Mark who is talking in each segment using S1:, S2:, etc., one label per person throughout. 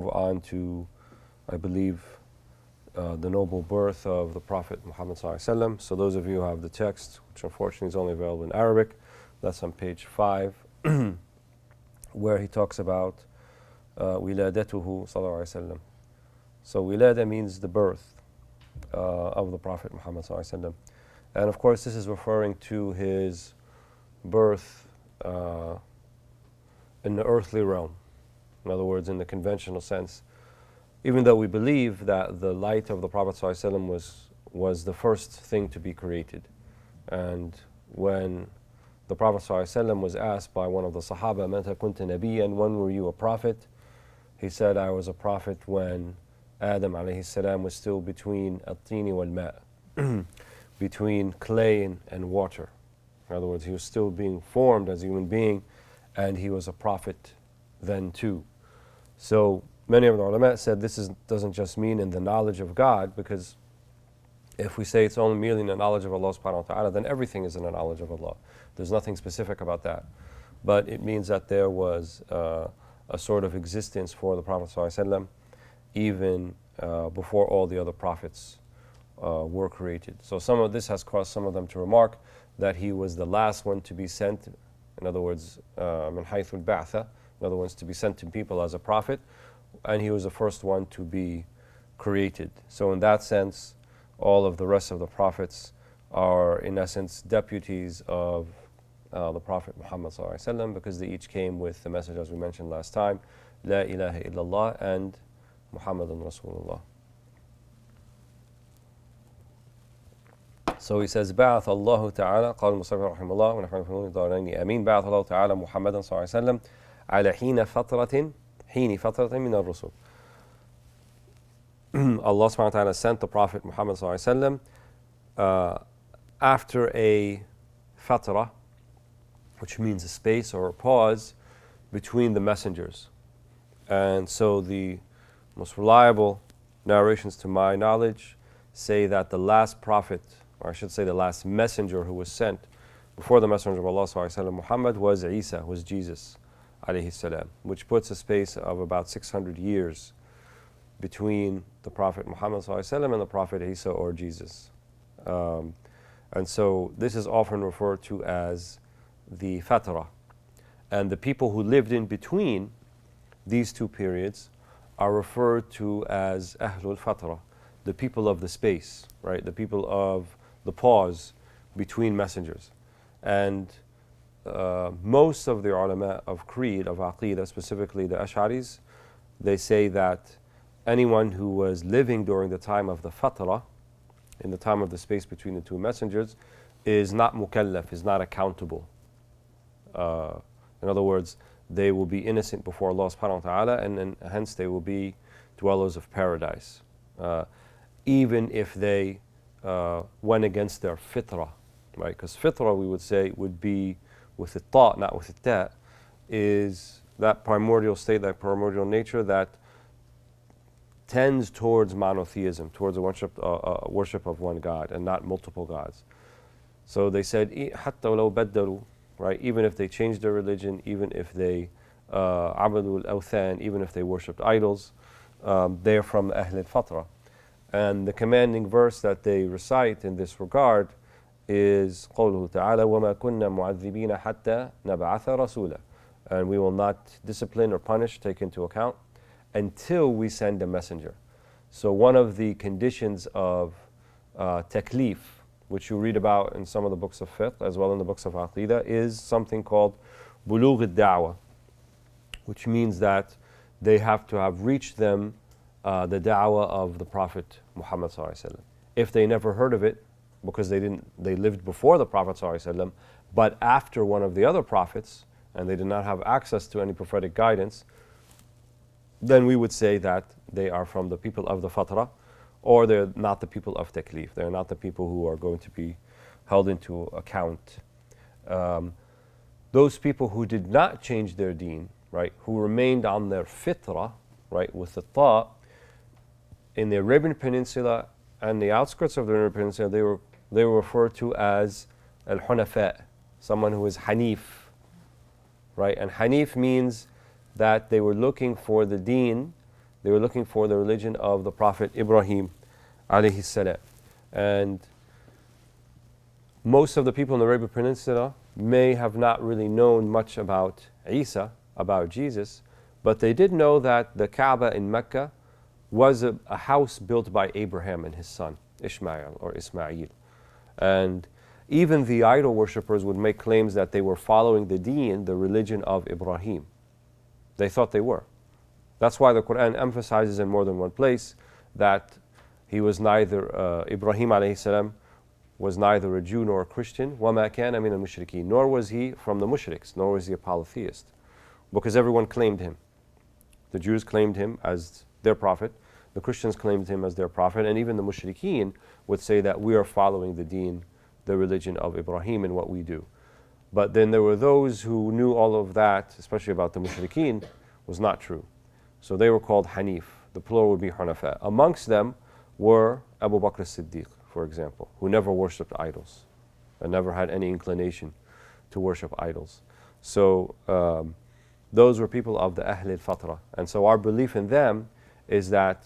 S1: Move on to, I believe, the noble birth of the Prophet Muhammad ﷺ. So those of you who have the text, which unfortunately is only available in Arabic, that's on page 5, where he talks about wiladatuhu sallallahu alaihi wasallam. So wilada means the birth of the Prophet Muhammad ﷺ. And of course this is referring to his birth in the earthly realm. In other words, in the conventional sense, even though we believe that the light of the Prophet ﷺ was the first thing to be created. And when the Prophet ﷺ was asked by one of the Sahaba, Mata kunta nabiyyan, when were you a prophet? He said, I was a prophet when Adam alayhi salam was still between at-tini wal-ma', between clay and water. In other words, he was still being formed as a human being, and he was a prophet then too. So many of the ulama said this doesn't just mean in the knowledge of God, because if we say it's only merely in the knowledge of Allah subhanahu wa ta'ala, then everything is in the knowledge of Allah. There's nothing specific about that. But it means that there was a sort of existence for the Prophet ﷺ even before all the other prophets were created. So some of this has caused some of them to remark that he was the last one to be sent, in other words, min haythu al-ba'tha, in other words, to be sent to people as a prophet, and he was the first one to be created. So in that sense, all of the rest of the prophets are in essence deputies of the Prophet Muhammad ﷺ, because they each came with the message, as we mentioned last time, La ilaha illallah and Muhammadun Rasulullah. So he says, بعث الله تعالى قال المصطفى رحمه الله ونحن في دارين آمين بعث الله تعالى محمدا صلى الله عليه وسلم على حين فترة من الرسل. Allah subhanahu wa ta'ala sent the Prophet Muhammad sallallahu alaihi wasallam after a fatra, which means a space or a pause between the messengers. And so the most reliable narrations to my knowledge say that the last prophet, or I should say the last messenger who was sent before the messenger of Allah sallallahu alaihi wasallam, Muhammad, was Isa, was Jesus alayhi salam, which puts a space of about 600 years between the Prophet Muhammad ﷺ and the Prophet Isa or Jesus. And so this is often referred to as the fatra. And the people who lived in between these two periods are referred to as Ahlul Fatra, the people of the space, right? The people of the pause between messengers. And most of the ulama of creed, of Aqeedah, specifically the Ash'aris, they say that anyone who was living during the time of the fatra, in the time of the space between the two messengers, is not mukallaf, is not accountable. In other words, they will be innocent before Allah subhanahu wa ta'ala, and hence they will be dwellers of paradise. Even if they went against their fitrah, right? Because fitrah, we would say, would be with the ta, not with the ta, is that primordial state, that primordial nature that tends towards monotheism, towards a worship of one God and not multiple gods. So they said, حَتَّى وَلَوْ بَدَّلُوا, right? Even if they changed their religion, even if they عَبَدُوا الْأَوْثَانِ, even if they worshipped idols, they're from Ahl al-Fatra. And the commanding verse that they recite in this regard is قَوْلُهُ تَعَالَى وَمَا كُنَّا مُعَذِّبِينَ حَتَّى نَبْعَثَ رَسُولًا. And we will not discipline or punish, take into account, until we send a messenger. So one of the conditions of taklif, which you read about in some of the books of fiqh, as well in the books of Aqeedah, is something called bulugh al-da'wah, which means that they have to have reached them the da'wah of the Prophet Muhammad sallallahu alaihi wasallam. If they never heard of it, because they lived before the Prophet sallallahu alaihi wasallam, but after one of the other prophets, and they did not have access to any prophetic guidance, then we would say that they are from the people of the fatra, or they're not the people of taklif. They're not the people who are going to be held into account. Those people who did not change their deen, right, who remained on their fitra, right, with the ta, in the Arabian Peninsula and the outskirts of the Arabian Peninsula, they were referred to as al-hunafa, someone who is hanif, right? And hanif means that they were looking for the deen They were looking for the religion of the Prophet Ibrahim alayhi salam. And most of the people in the Arabian Peninsula may have not really known much about Isa, about Jesus, but they did know that the Kaaba in Mecca was a house built by Abraham and his son, Ishmael or Ismail. And even the idol worshippers would make claims that they were following the deen, the religion of Ibrahim. They thought they were. That's why the Quran emphasizes in more than one place that he was neither, Ibrahim alayhi salam was neither a Jew nor a Christian, وَمَا كَانَ مِنَ الْمُشْرِكِينَ, nor was he from the mushriks, nor was he a polytheist, because everyone claimed him. The Jews claimed him as their prophet, the Christians claimed him as their prophet, and even the mushrikeen would say that we are following the deen, the religion of Ibrahim in what we do. But then there were those who knew all of that, especially about the mushrikeen, was not true. So they were called Hanif. The plural would be Hanafa. Amongst them were Abu Bakr as-Siddiq, for example, who never worshipped idols and never had any inclination to worship idols. So those were people of the Ahl al-Fatra. And so our belief in them is that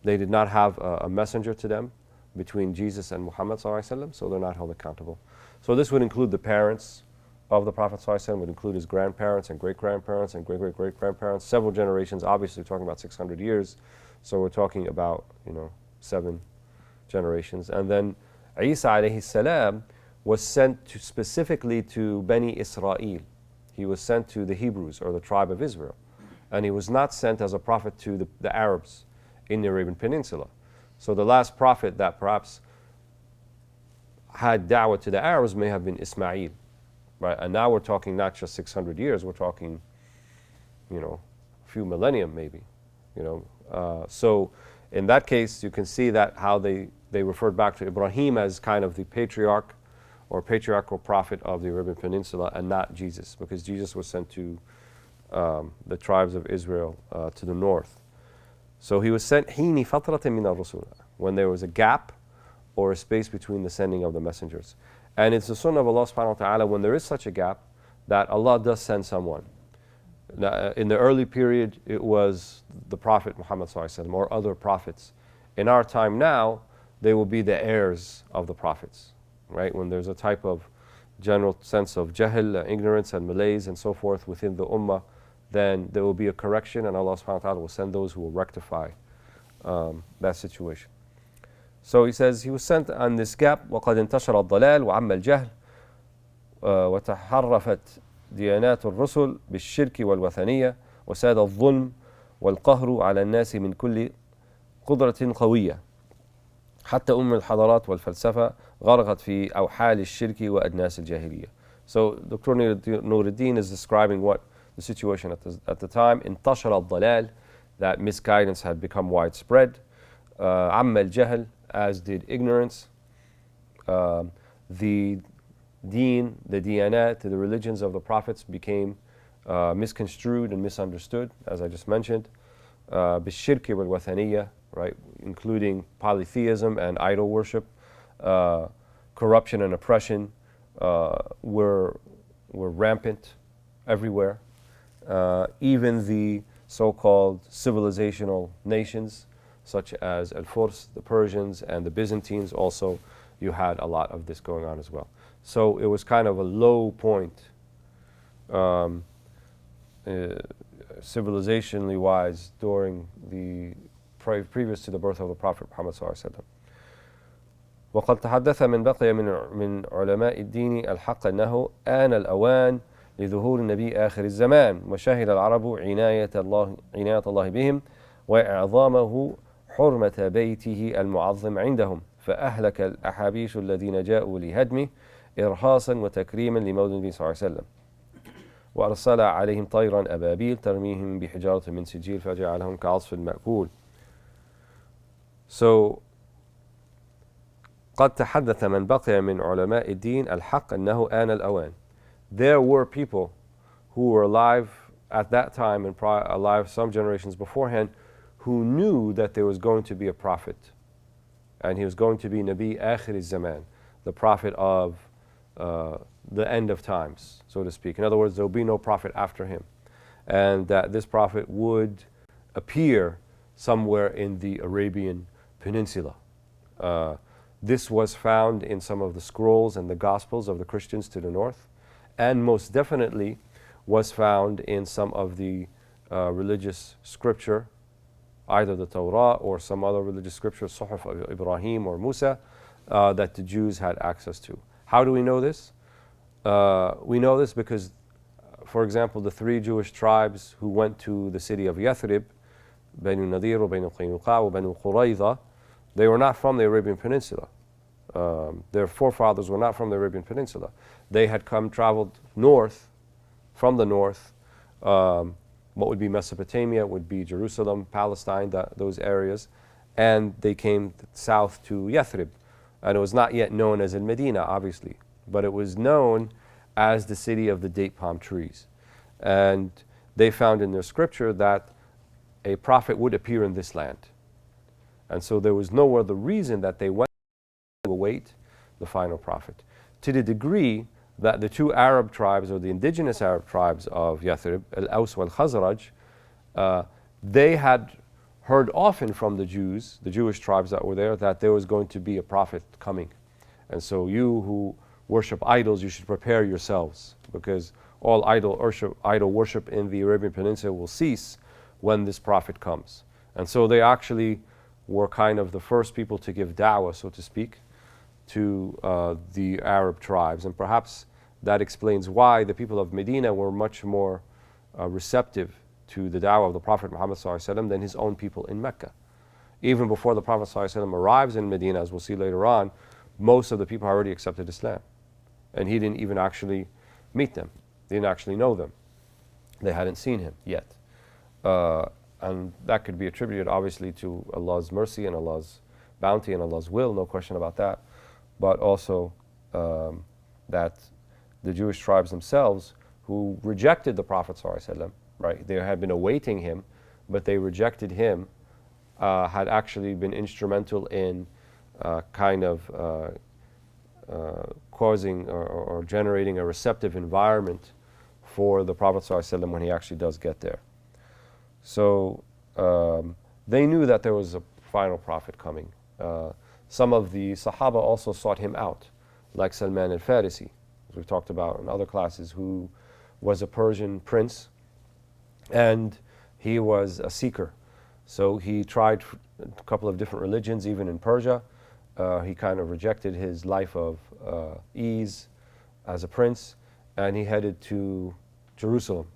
S1: they did not have a messenger to them between Jesus and Muhammad ﷺ, so they're not held accountable. So this would include the parents of the Prophet ﷺ, would include his grandparents and great-grandparents and great-great-great-grandparents, several generations, obviously we're talking about 600 years, so we're talking about, 7 generations. And then Isa alayhi salam was sent specifically to Bani Israel. He was sent to the Hebrews, or the tribe of Israel. And he was not sent as a prophet to the Arabs in the Arabian Peninsula. So the last prophet that perhaps had da'wah to the Arabs may have been Ismail. Right? And now we're talking not just 600 years, we're talking, a few millennium maybe. So in that case, you can see that how they referred back to Ibrahim as kind of the patriarch or patriarchal prophet of the Arabian Peninsula and not Jesus, because Jesus was sent to the tribes of Israel to the north. So he was sent حين فترة من الرسل, when there was a gap or a space between the sending of the messengers. And it's the sunnah of Allah subhanahu wa ta'ala, when there is such a gap, that Allah does send someone. Now, in the early period, it was the Prophet Muhammad ﷺ or other prophets. In our time now, they will be the heirs of the prophets. Right? When there's a type of general sense of jahl, ignorance and malaise and so forth within the ummah, then there will be a correction, and Allah subhanahu wa ta'ala will send those who will rectify that situation. So he says he was sent on this gap. وقد انتشر الضلال وعم الجهل وتحرفت ديانات الرسل بالشرك والوثنية وساد الظلم والقهر على الناس من كل قدرة قوية حتى الحضارات والفلسفة غرقت في أوحال الشرك وأدناس الجاهلية. So Dr. Nuruddin is describing what the situation at the time. انتشر الضلال, that misguidance had become widespread. عم الجهل, as did ignorance. The deen, the diyanat, the religions of the prophets became misconstrued and misunderstood, as I just mentioned. بالشرك والوثنية, right, including polytheism and idol worship. Corruption and oppression were rampant everywhere. Even the so-called civilizational nations, such as Al-Furs, the Persians, and the Byzantines, also you had a lot of this going on as well. So it was kind of a low point, civilizationally wise, during the previous to the birth of the Prophet Muhammad sallallahu alaihi wasallam. وقد تحدث من بقي من علماء الدين الحق أنه آن الأوان لظهور النبي آخر الزمان وشهد العرب عناية الله بهم وإعظامه حرمة بيته المعظم عندهم فأهلك الأحابيش الذين جاءوا لهدمه إرهاصا وتكريما لمولد النبي صلى الله عليه وسلم وأرسل عليهم طيرا أبابيل ترميهم بحجارة من سجيل فجعلهم كعصف المأكول. So قد تحدث من بقي من علماء الدين الحق أنه آن الأوان. There were people who were alive at that time and alive some generations beforehand who knew that there was going to be a prophet, and he was going to be Nabi Akhir al-Zaman, the prophet of the end of times, so to speak. In other words, there will be no prophet after him, and that this prophet would appear somewhere in the Arabian Peninsula. This was found in some of the scrolls and the Gospels of the Christians to the north, and most definitely was found in some of the religious scripture, either the Torah or some other religious scripture, Suhuf of Ibrahim or Musa, that the Jews had access to. How do we know this? We know this because, for example, the three Jewish tribes who went to the city of Yathrib, Banu Nadir, Banu Qaynuqa, Banu Qurayza, they were not from the Arabian Peninsula. Their forefathers were not from the Arabian Peninsula. They had traveled north, from the north. What would be Mesopotamia would be Jerusalem, Palestine, those areas, and they came south to Yathrib. And it was not yet known as Al-Medina, obviously, but it was known as the city of the date palm trees. And they found in their scripture that a prophet would appear in this land. And so there was no other reason that they went to await the final prophet. To the degree that the two Arab tribes, or the indigenous Arab tribes of Yathrib, Al-Aws wal-Khazraj, they had heard often from the Jews, the Jewish tribes that were there, that there was going to be a prophet coming. And so you who worship idols, you should prepare yourselves, because all idol worship in the Arabian Peninsula will cease when this prophet comes. And so they actually were kind of the first people to give da'wah, so to speak, to the Arab tribes. And perhaps that explains why the people of Medina were much more receptive to the da'wah of the Prophet Muhammad ﷺ than his own people in Mecca. Even before the Prophet ﷺ arrives in Medina, as we'll see later on, most of the people already accepted Islam. And he didn't even actually meet them. They didn't actually know them. They hadn't seen him yet. And that could be attributed obviously to Allah's mercy and Allah's bounty and Allah's will, no question about that. But also that the Jewish tribes themselves, who rejected the Prophet ﷺ, right? They had been awaiting him, but they rejected him, had actually been instrumental in causing or generating a receptive environment for the Prophet ﷺ when he actually does get there. So they knew that there was a final prophet coming. Some of the Sahaba also sought him out, like Salman al-Farisi, as we've talked about in other classes, who was a Persian prince, and he was a seeker. So he tried a couple of different religions, even in Persia. He kind of rejected his life of ease as a prince, and he headed to Jerusalem,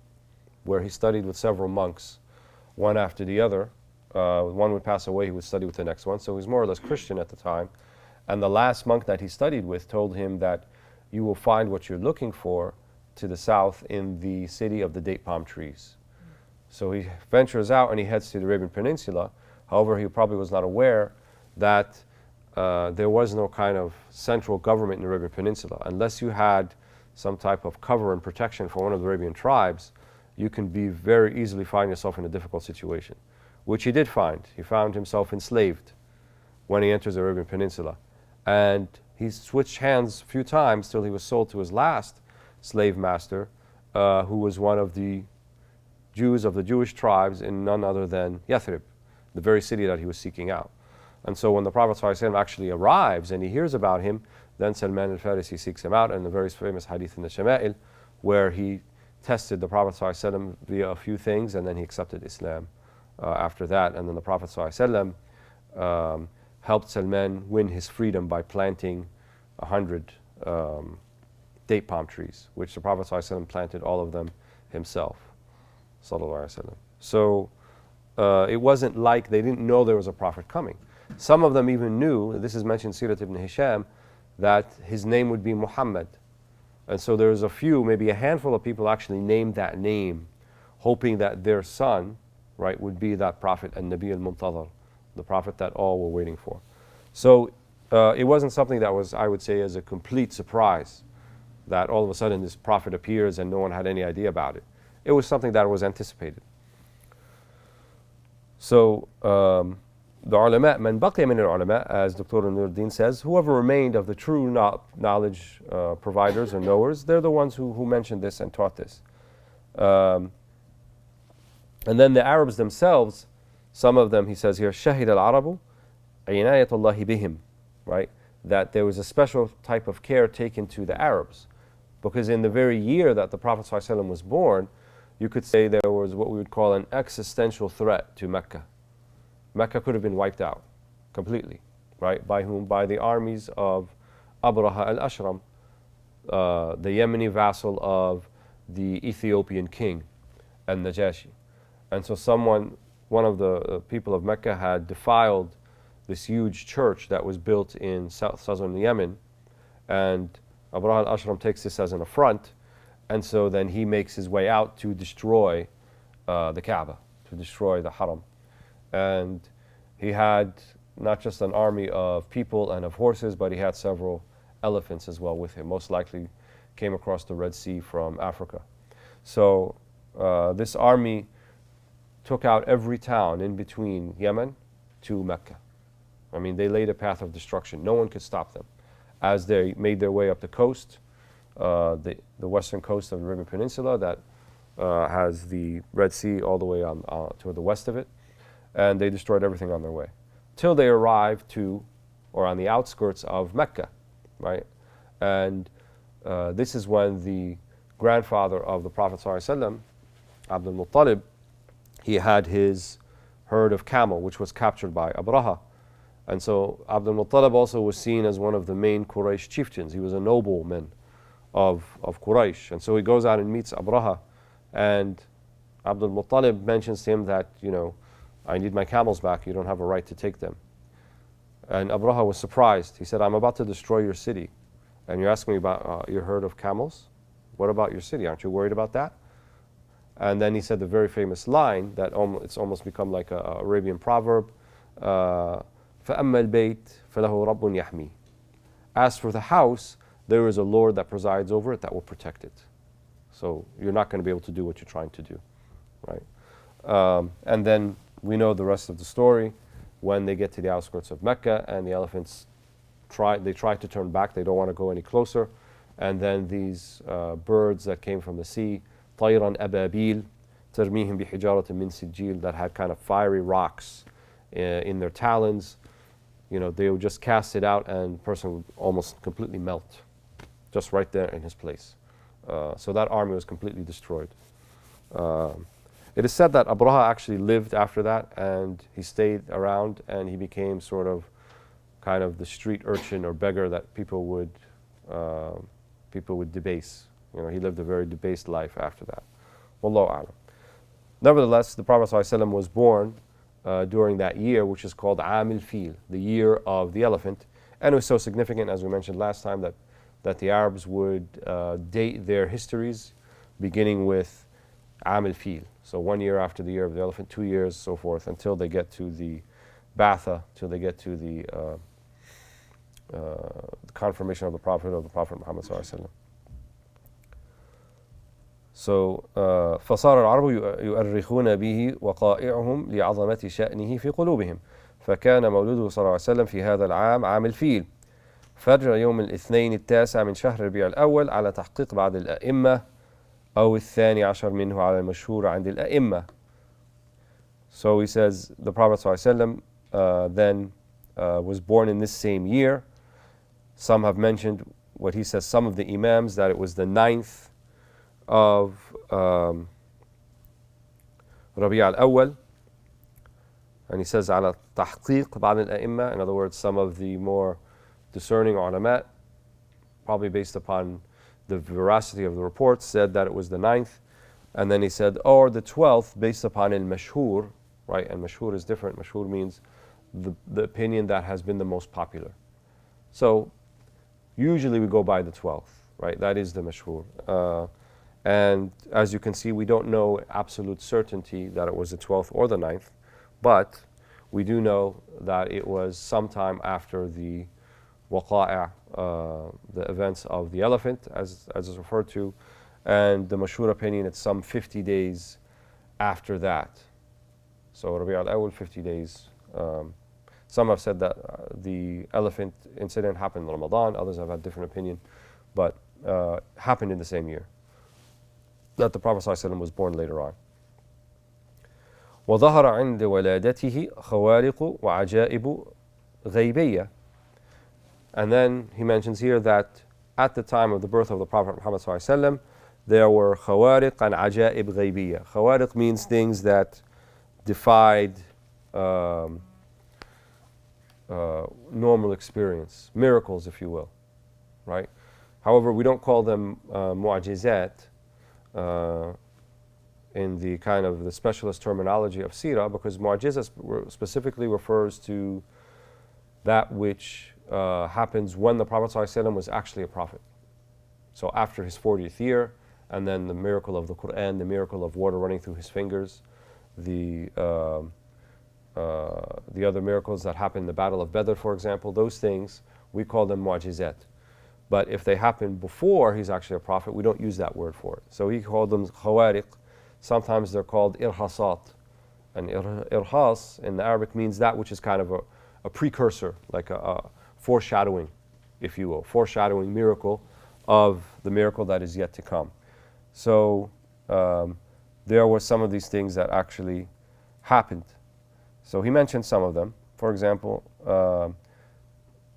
S1: where he studied with several monks, one after the other. One would pass away, he would study with the next one. So he was more or less Christian at the time. And the last monk that he studied with told him that you will find what you're looking for to the south in the city of the date palm trees. So he ventures out and he heads to the Arabian Peninsula. However, he probably was not aware that there was no kind of central government in the Arabian Peninsula. Unless you had some type of cover and protection for one of the Arabian tribes, you can be very easily find yourself in a difficult situation, which he did find. He found himself enslaved when he enters the Arabian Peninsula. And he switched hands a few times till he was sold to his last slave master, who was one of the Jews of the Jewish tribes in none other than Yathrib, the very city that he was seeking out. And so when the Prophet ﷺ actually arrives and he hears about him, then Salman al-Farisi seeks him out, and the very famous hadith in the Shamaail, where he tested the Prophet ﷺ via a few things, and then he accepted Islam after that. And then the Prophet ﷺ helped Salman win his freedom by planting 100 date palm trees, which the Prophet ﷺ planted all of them himself. So it wasn't like they didn't know there was a prophet coming. Some of them even knew, this is mentioned in Seerah ibn Hisham, that his name would be Muhammad. And so there was a few, maybe a handful of people actually named that name, hoping that their son, right, would be that prophet, An-Nabi al-Muntadhar, the prophet that all were waiting for. So it wasn't something that was, I would say, as a complete surprise, that all of a sudden this prophet appears and no one had any idea about it. It was something that was anticipated. So the ulama, man baqiya min al-ulama, as Dr. Nuruddin says, whoever remained of the true knowledge providers or knowers, they're the ones who mentioned this and taught this. And then the Arabs themselves, some of them, he says here, شهد العرب عناية الله بهم, right? That there was a special type of care taken to the Arabs. Because in the very year that the Prophet ﷺ was born, you could say there was what we would call an existential threat to Mecca. Mecca could have been wiped out completely, right? By whom? By the armies of Abraha al-Ashram, the Yemeni vassal of the Ethiopian king, al-Najashi. And so one of the people of Mecca had defiled this huge church that was built in southern Yemen, and Abraha al-Ashram takes this as an affront, and so then he makes his way out to destroy the Kaaba, to destroy the Haram. And he had not just an army of people and of horses, but he had several elephants as well with him, most likely came across the Red Sea from Africa. So this army took out every town in between Yemen to Mecca. I mean, they laid a path of destruction. No one could stop them. As they made their way up the coast, the western coast of the Arabian Peninsula that has the Red Sea all the way on to the west of it, and they destroyed everything on their way, till they arrived to, or on the outskirts of Mecca, right? And this is when the grandfather of the Prophet ﷺ, Abdul Muttalib, he had his herd of camel, which was captured by Abraha. And so Abdul Muttalib also was seen as one of the main Quraysh chieftains. He was a nobleman of Quraysh. And so he goes out and meets Abraha, and Abdul Muttalib mentions to him that, you know, I need my camels back, you don't have a right to take them. And Abraha was surprised. He said, I'm about to destroy your city, and you're asking me about your herd of camels? What about your city? Aren't you worried about that? And then he said the very famous line that it's almost become like an Arabian proverb, فَأَمَّا الْبَيْتِ فَلَهُ رَبٌّ يَحْمِي. As for the house, there is a Lord that presides over it that will protect it. So you're not going to be able to do what you're trying to do, right? And then we know the rest of the story. When they get to the outskirts of Mecca and the elephants try to turn back, they don't want to go any closer. And then these birds that came from the sea, طَيْرًا أَبَابِيل تَرْمِيهِمْ بِحِجَارَةٍ مِّن سِجِّيلٍ, that had kind of fiery rocks in their talons. You know, they would just cast it out and the person would almost completely melt, just right there in his place. So that army was completely destroyed. It is said that Abraha actually lived after that, and he stayed around, and he became sort of kind of the street urchin or beggar that people would debase. You know, he lived a very debased life after that. Wallahu a'lam. Nevertheless, the Prophet ﷺ was born during that year, which is called Am al-Fil, the year of the elephant. And it was so significant, as we mentioned last time, that the Arabs would date their histories beginning with Am al-Fil. So 1 year after the year of the elephant, 2 years, so forth, until they get to the Ba'atha, till they get to the confirmation of the Prophet Muhammad sallallahu alaihi wasallam. So فصار العرب يؤرخون به وقائعهم لعظمة شأنه في قلوبهم فكان مولده صلى الله عليه وسلم في هذا العام عام الفيل فجر يوم الاثنين التاسع من شهر ربيع الأول على تحقيق بعض الأئمة أو الثاني عشر منه على المشهور عند الأئمة. So he says the Prophet صلى الله عليه وسلم then was born in this same year. Some have mentioned what he says, some of the Imams, that it was the 9th of Rabi' al-Awwal, and he says على تحقيق بعض الأئمة, in other words, some of the more discerning ulama, probably based upon the veracity of the reports, said that it was the 9th, and then he said, or the 12th, based upon al-mashhur, right? And mashhur is different. Mashhur means the opinion that has been the most popular. So usually we go by the 12th, right? That is the mashhur. And as you can see, we don't know absolute certainty that it was the 12th or the 9th, but we do know that it was sometime after the waqa'a, the events of the elephant, as is referred to, and the mashhur opinion, it's some 50 days after that. So Rabi' al-Awwal, 50 days. Some have said that the elephant incident happened in Ramadan, others have had different opinion, but happened in the same year that the Prophet ﷺ was born later on. وظهر عند ولادته خوارق وعجائب غيبية. And then he mentions here that at the time of the birth of the Prophet Muhammad ﷺ, there were خوارق and عجائب غيبية. خوارق means things that defied normal experience, miracles, if you will, right? However, we don't call them mu'ajizat in the kind of the specialist terminology of Seerah, because mu'ajizat specifically refers to that which happens when the Prophet ﷺ was actually a prophet. So after his 40th year, and then the miracle of the Quran, the miracle of water running through his fingers, the other miracles that happened in the Battle of Badr, for example, those things, we call them mu'ajizat. But if they happen before he's actually a prophet, we don't use that word for it. So he called them khawariq. Sometimes they're called irhasat. And irhas in the Arabic means that which is kind of a precursor, like a foreshadowing, if you will, foreshadowing miracle of the miracle that is yet to come. So there were some of these things that actually happened. So he mentioned some of them. For example,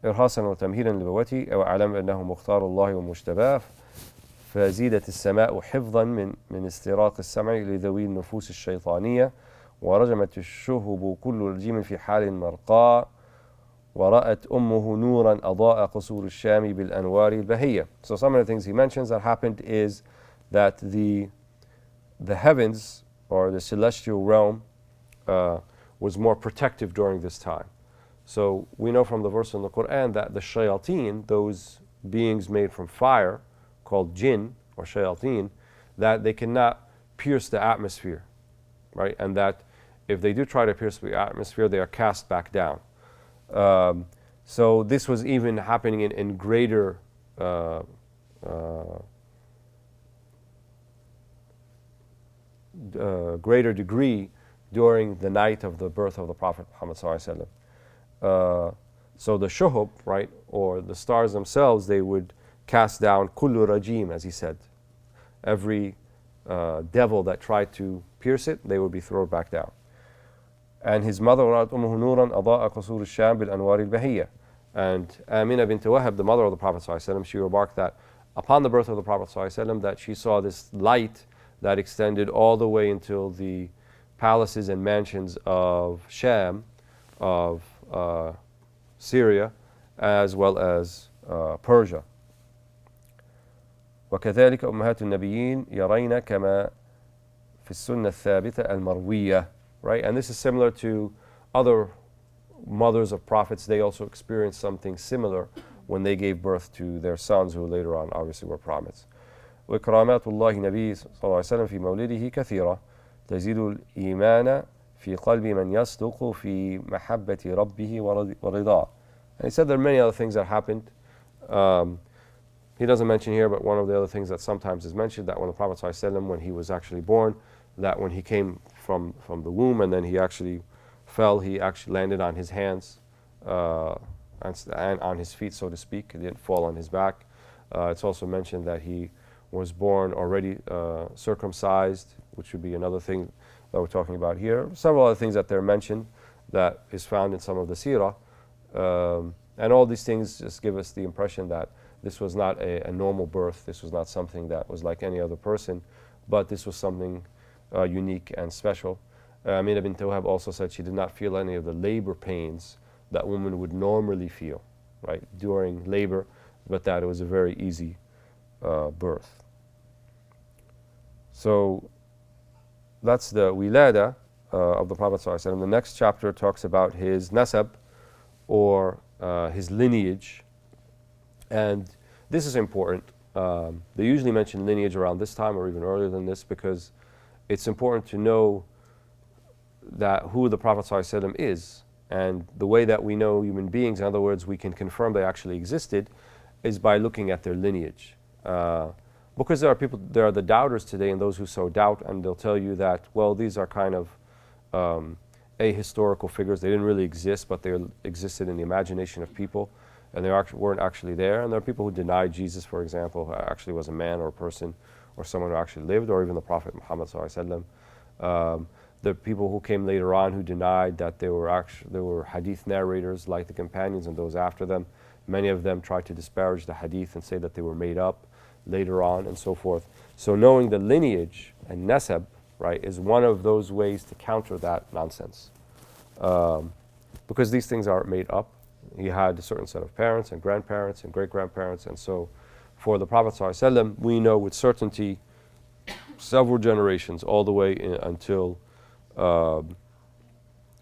S1: إرهاصا وتمهيدا لنبوته وأعلم أنه مختار الله ومجتباه فزيدت السماء حفظا من استراق السمع لذوي النفوس الشيطانية ورجمت الشهب كل رجيم في حال مرقاء ورأت أمه نورا أضاء قصور الشام بالأنوار البهية. So some of the things he mentions that happened is that the heavens or the celestial realm was more protective during this time. So we know from the verse in the Quran that the shayateen, those beings made from fire, called jinn or shayateen, that they cannot pierce the atmosphere, right? And that if they do try to pierce the atmosphere, they are cast back down. So this was even happening in greater greater degree during the night of the birth of the Prophet Muhammad ﷺ. So the shuhub, right, or the stars themselves, they would cast down kullu rajim, as he said. Every devil that tried to pierce it, they would be thrown back down. And his mother, رأت أمه نورا أضاء قصور الشام بالأنوار البهية. And Amina bint Wahab, the mother of the Prophet ﷺ, she remarked that upon the birth of the Prophet ﷺ, that she saw this light that extended all the way until the palaces and mansions of Sham, of Syria, as well as Persia. وكذلك أمهات النبيين يرين كما في السنة الثابتة المروية. Right? And this is similar to other mothers of prophets. They also experienced something similar when they gave birth to their sons, who later on obviously were prophets. وكرامات الله النبي صلى الله عليه وسلم في مولده كثيرة تزيد الإيمان في قلب من يصدق في محبة ربه ورضاه. And he said there are many other things that happened. He doesn't mention here, but one of the other things that sometimes is mentioned, that when the Prophet ﷺ, when he was actually born, that when he came from the womb and then he actually fell, he actually landed on his hands and on his feet, so to speak. He didn't fall on his back. It's also mentioned that he was born already circumcised, which would be another thing that we're talking about here. Several other things that they're mentioned that is found in some of the seerah. And all these things just give us the impression that this was not a normal birth. This was not something that was like any other person, but this was something unique and special. Amina bint Wahab also said she did not feel any of the labor pains that women would normally feel, right, during labor, but that it was a very easy birth. So that's the wilada of the Prophet ﷺ. The next chapter talks about his nasab, or his lineage. And this is important. They usually mention lineage around this time or even earlier than this, because it's important to know that who the Prophet ﷺ is. And the way that we know human beings, in other words, we can confirm they actually existed, is by looking at their lineage. Because there are the doubters today and those who sow doubt, and they'll tell you that, well, these are kind of ahistorical figures. They didn't really exist, but they existed in the imagination of people, and they weren't actually there. And there are people who deny Jesus, for example, who actually was a man or a person or someone who actually lived, or even the Prophet Muhammad ﷺ. the people who came later on who denied that they were hadith narrators like the companions and those after them. Many of them tried to disparage the hadith and say that they were made up later on and so forth. So knowing the lineage and nasab, right, is one of those ways to counter that nonsense. Because these things aren't made up. He had a certain set of parents and grandparents and great-grandparents, and so for the Prophet ﷺ, we know with certainty several generations all the way until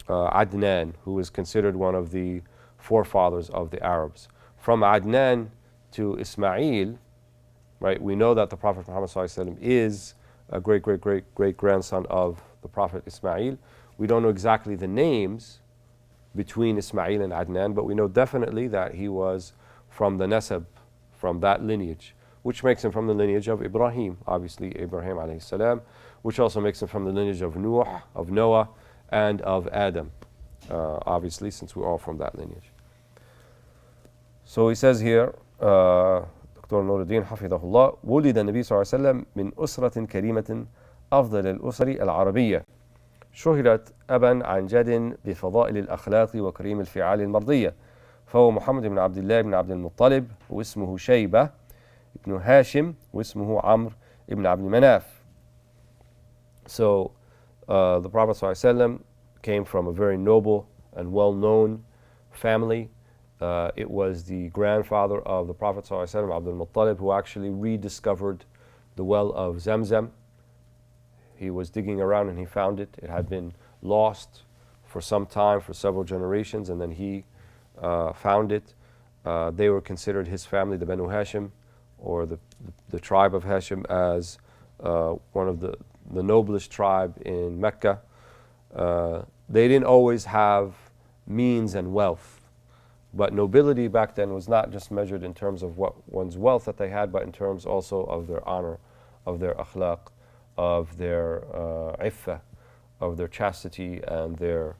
S1: Adnan, who is considered one of the forefathers of the Arabs. From Adnan to Ismail, right, we know that the Prophet Muhammad ﷺ is a great-great-great-great-grandson of the Prophet Ismail. We don't know exactly the names between Ismail and Adnan, but we know definitely that he was from the nasab, from that lineage, which makes him from the lineage of Ibrahim, obviously Ibrahim alayhi salam, which also makes him from the lineage of Noah, and of Adam, obviously, since we're all from that lineage. So he says here, Dr. Nuruddin Hafidahullah, ولد النبي صلى الله عليه وسلم من أسرة كريمة أفضل الأسر العربية شهرت أبا عن جد بفضائل الأخلاق وكريم الفعال المرضية فهو محمد بن عبد الله بن عبد المطلب واسمه شيبة ابن هاشم واسمه عمرو ibn Abd Manaf. So the Prophet ﷺ came from a very noble and well-known family. It was the grandfather of the Prophet ﷺ, Abdul Muttalib, who actually rediscovered the well of Zamzam. He was digging around and he found it. It had been lost for some time, for several generations, and then he found it. They were considered his family, the Banu Hashim, or the tribe of Hashim, as one of the noblest tribe in Mecca. They didn't always have means and wealth, but nobility back then was not just measured in terms of what one's wealth that they had, but in terms also of their honor, of their akhlaq, of their iffah, of their chastity, and their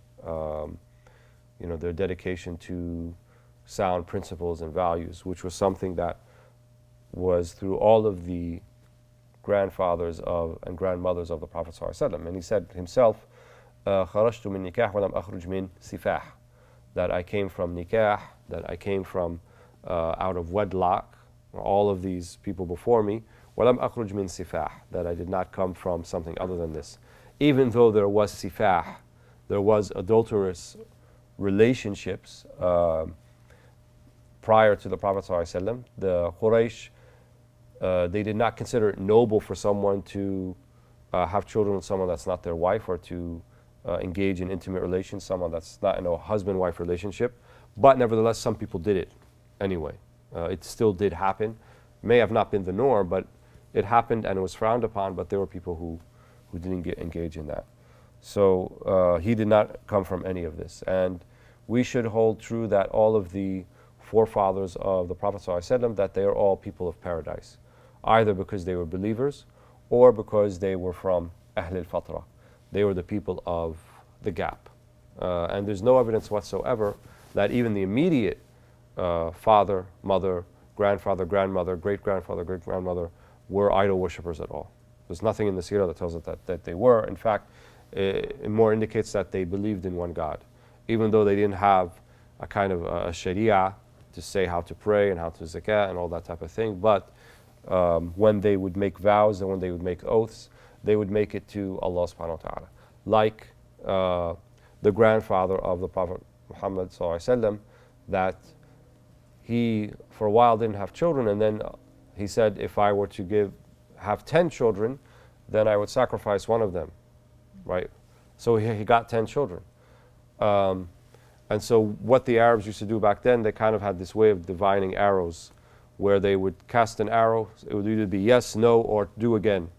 S1: their dedication to sound principles and values, which was something that was through all of the grandfathers of and grandmothers of the Prophet ﷺ. And he said himself, خرجت من نكاح ولم أخرج من سفاح, that I came from nikah, that I came from out of wedlock, all of these people before me, ولم أخرج من سفاح, that I did not come from something other than this. Even though there was sifah, there was adulterous relationships prior to the Prophet ﷺ. The Quraysh, they did not consider it noble for someone to have children with someone that's not their wife, or to engage in intimate relations, someone that's not in a husband-wife relationship. But nevertheless, some people did it anyway. It still did happen. May have not been the norm, but it happened and it was frowned upon, but there were people who didn't engage in that. So he did not come from any of this. And we should hold true that all of the forefathers of the Prophet ﷺ, that they are all people of paradise, either because they were believers or because they were from Ahl al-Fatra. They were the people of the gap. And there's no evidence whatsoever that even the immediate father, mother, grandfather, grandmother, great-grandfather, great-grandmother were idol worshippers at all. There's nothing in the Seerah that tells us that they were. In fact, it more indicates that they believed in one God, even though they didn't have a kind of a sharia to say how to pray and how to zakah and all that type of thing. But when they would make vows and when they would make oaths, they would make it to Allah subhanahu wa ta'ala. Like the grandfather of the Prophet Muhammad sallallahu alaihi wasallam, that he for a while didn't have children, and then he said, if I were to have 10 children, then I would sacrifice one of them, right? So he got 10 children. And so what the Arabs used to do back then, they kind of had this way of divining arrows, where they would cast an arrow, it would either be yes, no, or do again.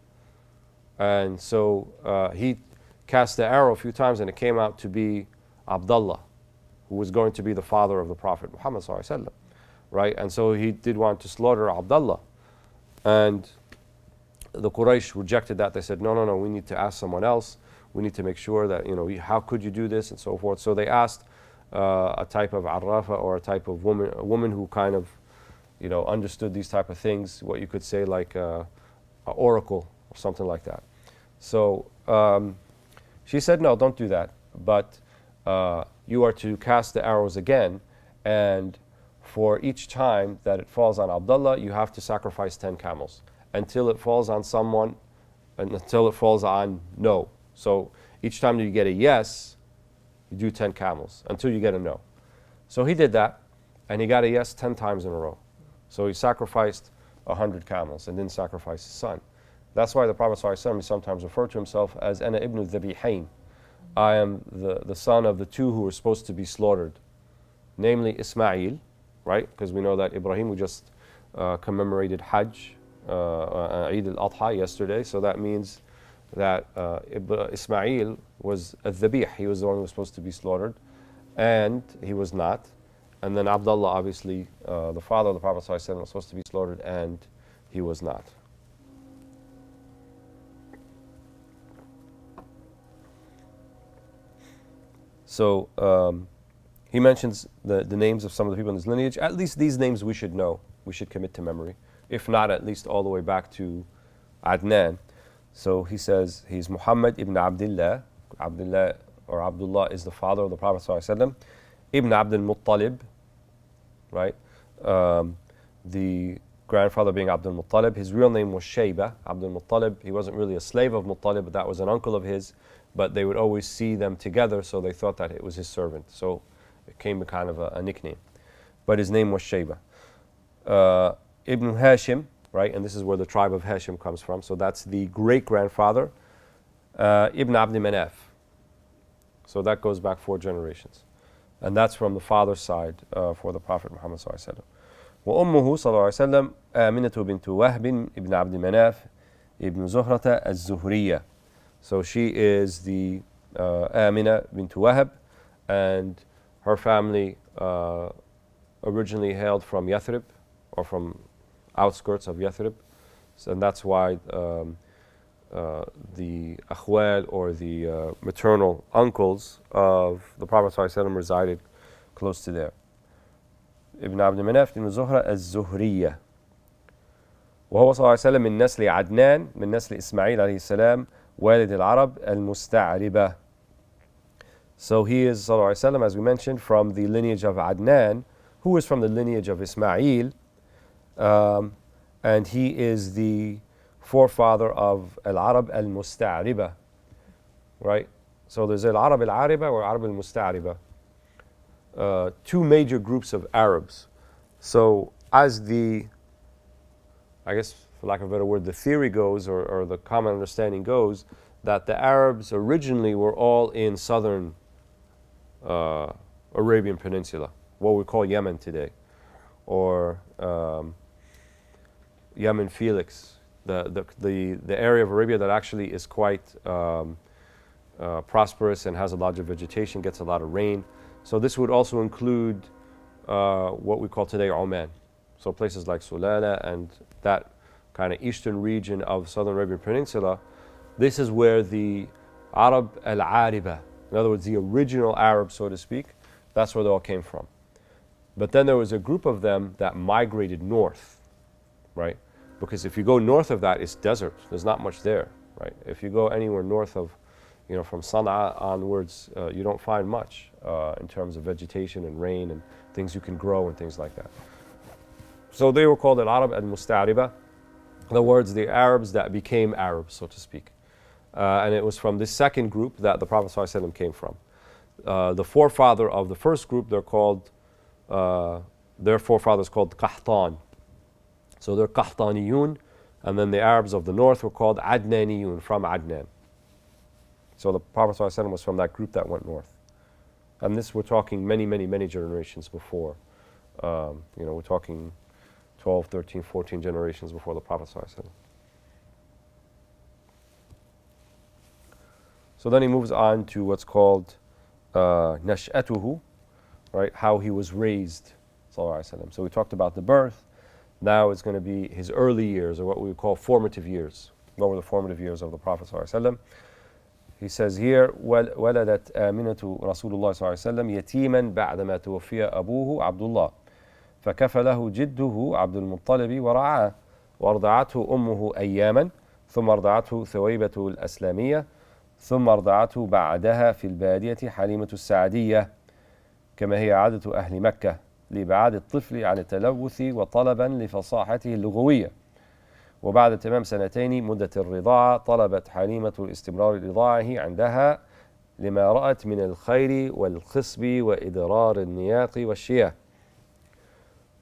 S1: And so he cast the arrow a few times, and it came out to be Abdullah, who was going to be the father of the Prophet Muhammad sallallahu alaihi wasallam, right? And so he did want to slaughter Abdullah, and the Quraysh rejected that. They said, no, we need to ask someone else. We need to make sure that, how could you do this, and so forth. So they asked a type of arrafa, or a type of woman who kind of, understood these type of things, what you could say like a oracle or something like that. So She said, no, don't do that. But you are to cast the arrows again, and for each time that it falls on Abdullah, you have to sacrifice 10 camels until it falls on someone, and until it falls on no. So each time you get a yes, you do 10 camels until you get a no. So he did that, and he got a yes 10 times in a row. So he sacrificed 100 camels and didn't sacrifice his son. That's why the Prophet ﷺ sometimes referred to himself as Ana ibn al-Dhabihain. I am the son of the two who were supposed to be slaughtered, namely Ismail, right? Because we know that Ibrahim, we just commemorated Hajj, Eid al-Adha yesterday, so that means that Ismail was a dhabih, he was the one who was supposed to be slaughtered, and he was not. And then Abdullah, obviously, the father of the Prophet ﷺ, was supposed to be slaughtered, and he was not. So he mentions the names of some of the people in his lineage. At least these names we should know, we should commit to memory. If not, at least all the way back to Adnan. So he says he's Muhammad ibn Abdullah. Abdullah or Abdullah is the father of the Prophet ﷺ. Ibn Abdul Muttalib, right? The grandfather being Abdul Muttalib. His real name was Shayba. Abdul Muttalib, he wasn't really a slave of Muttalib, but that was an uncle of his. But they would always see them together, so they thought that it was his servant. So it became a kind of a nickname. But his name was Shayba. Ibn Hashim, right? And this is where the tribe of Hashim comes from. So that's the great-grandfather. Ibn Abd Manaf. So that goes back 4 generations. And that's from the father's side for the Prophet Muhammad ﷺ. وأمه صلى الله عليه وسلم آمنة بنت وهب ابن عبد مناف ابن زهرة الزهرية. So she is the Amina bint Wahab, and her family originally hailed from Yathrib, or from outskirts of Yathrib. So, and that's why the akhwal, or the maternal uncles of the Prophet ﷺ resided close to there. Ibn Abd Manaf ibn Zuhra al-Zuhriyya. وهو صلى الله عليه وسلم من نسل عدنان من نسل إسماعيل عليه السلام والد العرب المستعربة. So he is, صلى الله عليه وسلم, as we mentioned, from the lineage of Adnan, who is from the lineage of Ismail, and he is the forefather of Al-Arab al-Musta'riba, right? So there's Al-Arab al-Ariba or Arab al-Musta'riba. 2 major groups of Arabs. So as the, I guess for lack of a better word, the theory goes, or the common understanding goes, that the Arabs originally were all in southern Arabian Peninsula, what we call Yemen today, or Yemen Felix, the area of Arabia that actually is quite prosperous and has a lot of vegetation, gets a lot of rain. So this would also include what we call today Oman. So places like Sulala and that kind of eastern region of southern Arabian Peninsula. This is where the Arab al-Ariba, in other words, the original Arabs, so to speak, that's where they all came from. But then there was a group of them that migrated north, right? Because if you go north of that, it's desert. There's not much there, right? If you go anywhere north of, from Sana'a onwards, you don't find much in terms of vegetation and rain and things you can grow and things like that. So they were called Al-Arab al-Musta'riba. In other words, the Arabs that became Arabs, so to speak. And it was from this second group that the Prophet ﷺ came from. The forefather of the first group, they're called, their forefathers called Qahtan. So they're Qahtaniyun, and then the Arabs of the north were called Adnaniyun, from Adnan. So the Prophet ﷺ was from that group that went north. And this, we're talking many, many, many generations before. We're talking 12, 13, 14 generations before the Prophet ﷺ. So then he moves on to what's called nash'atuhu, right? How he was raised, sallallahu alaihi wasallam. So we talked about the birth. Now it's going to be his early years, or what we would call formative years. What were the formative years of the Prophet sallallahu alaihi wasallam? He says here, ولدت آمنة رسول الله صلى الله عليه وسلم يتيما بعدما توفي أبوه عبد الله فكفله جده عبد المطلب ورعاه وأرضعته أمه أياما ثم أرضعته ثويبة الأسلامية
S2: ثم أرضعته بعدها في البادية حليمة السعدية كما هي عادة أهل مكة لإبعاد الطفل عن التلوث وطلبا لفصاحته اللغوية. وبعد تمام 2 مدة الرضاعة طلبت حليمة الاستمرار لرضاعه عندها لما رأت من الخير والخصب وإدرار النياق والشياه.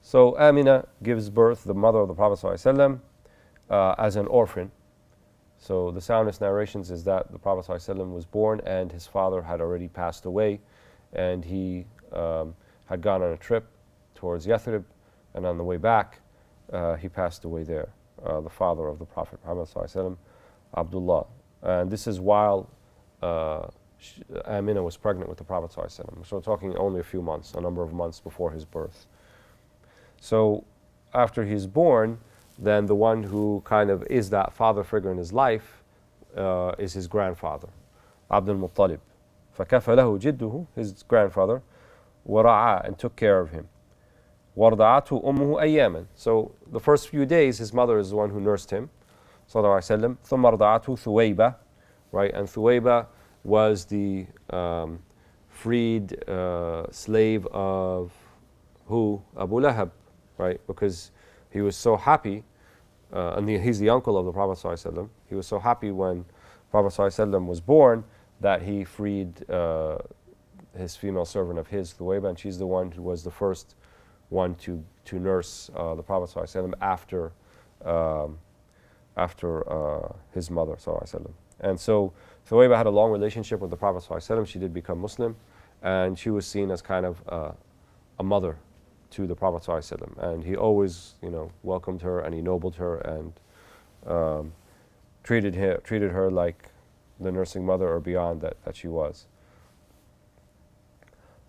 S2: So Amina gives birth, the mother of the Prophet ﷺ, as an orphan. So the soundest narrations is that the Prophet ﷺ was born and his father had already passed away, and he had gone on a trip towards Yathrib, and on the way back he passed away there. The father of the Prophet Muhammad ﷺ, Abdullah. And this is while Amina was pregnant with the Prophet ﷺ. So we're talking only a few months, a number of months before his birth. So after he's born, then the one who kind of is that father figure in his life is his grandfather, Abdul Muttalib. فكفله جده, his grandfather, ورعاه, and took care of him. وَرْضَعَتْهُ أُمُّهُ أَيَّامًا. So the first few days his mother is the one who nursed him, sallallahu alaihi wasallam. ثُمَّ رْضَعَتْهُ ثُوَيْبَةً, right? And Thuwayba was the freed slave of who? Abu Lahab, right? Because he was so happy, and he's the uncle of the Prophet ﷺ. He was so happy when Prophet ﷺ was born that he freed his female servant of his, Thuwayba, and she's the one who was the first one to nurse the Prophet ﷺ after his mother ﷺ. And so Thuwayba had a long relationship with the Prophet ﷺ. She did become Muslim, and she was seen as kind of a mother to the Prophet ﷺ. And he always, welcomed her and ennobled her and treated her like the nursing mother or beyond that she was.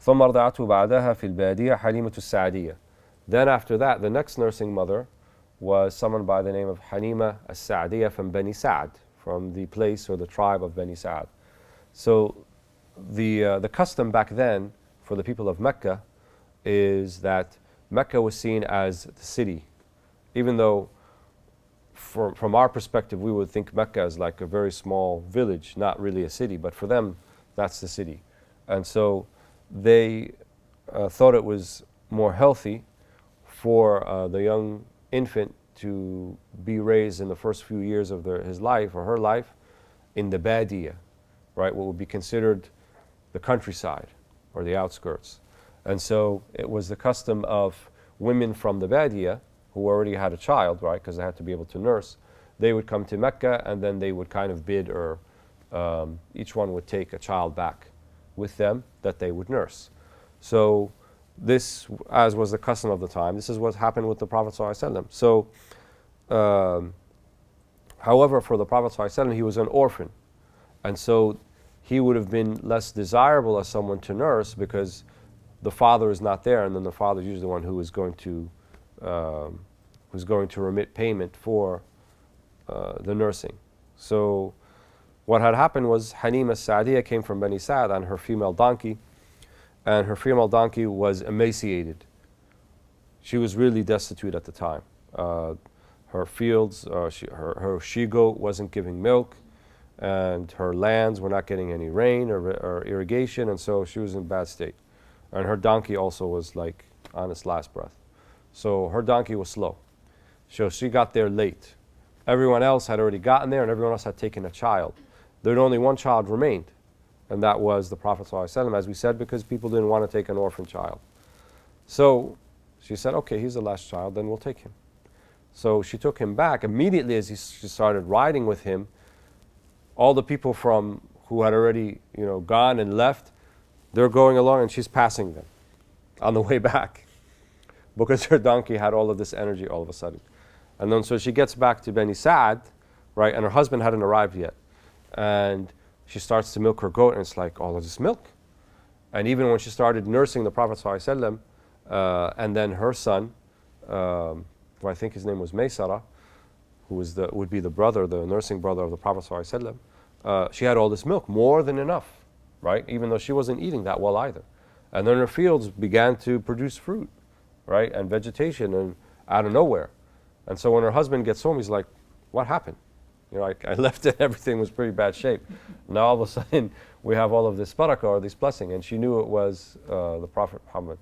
S2: ثم رضعته بعدها في البادية حليمة السعدية. Then after that, the next nursing mother was someone by the name of Halima as-Sa'diyya from Bani Sa'd, from the place or the tribe of Bani Sa'd. So the custom back then for the people of Mecca is that Mecca was seen as the city, even though from our perspective we would think Mecca is like a very small village, not really a city, but for them that's the city. And so they thought it was more healthy for the young infant to be raised in the first few years of his life or her life in the Badiyah, right? What would be considered the countryside or the outskirts. And so it was the custom of women from the Badiyah who already had a child, right? Because they had to be able to nurse. They would come to Mecca and then they would kind of bid, or each one would take a child back with them that they would nurse. So this, as was the custom of the time, this is what happened with the Prophet ﷺ. So, however, for the Prophet ﷺ, he was an orphan. And so he would have been less desirable as someone to nurse because the father is not there, and then the father is usually the one who is going to remit payment for the nursing. So what had happened was Halima Sa'diyya came from Bani Sa'd on her female donkey, and her female donkey was emaciated. She was really destitute at the time. Her fields, her she-goat wasn't giving milk, and her lands were not getting any rain or irrigation, and so she was in bad state. And her donkey also was like on its last breath. So her donkey was slow. So she got there late. Everyone else had already gotten there, and everyone else had taken a child. There had only one child remained, and that was the Prophet ﷺ, as we said, because people didn't want to take an orphan child. So she said, okay, he's the last child, then we'll take him. So she took him back. Immediately as she started riding with him, all the people who had already gone and left, they're going along and she's passing them on the way back because her donkey had all of this energy all of a sudden. And then so she gets back to Bani Sa'd, right, and her husband hadn't arrived yet. And she starts to milk her goat, and it's like all of this milk. And even when she started nursing the Prophet ﷺ, and then her son, who I think his name was Maysara, who would be the nursing brother of the Prophet ﷺ, she had all this milk, more than enough, right? Even though she wasn't eating that well either. And then her fields began to produce fruit, right, and vegetation, and out of nowhere. And so when her husband gets home, he's like, what happened? You know, I left it, everything was pretty bad shape. Now all of a sudden we have all of this barakah or this blessing, and she knew it was the Prophet Muhammad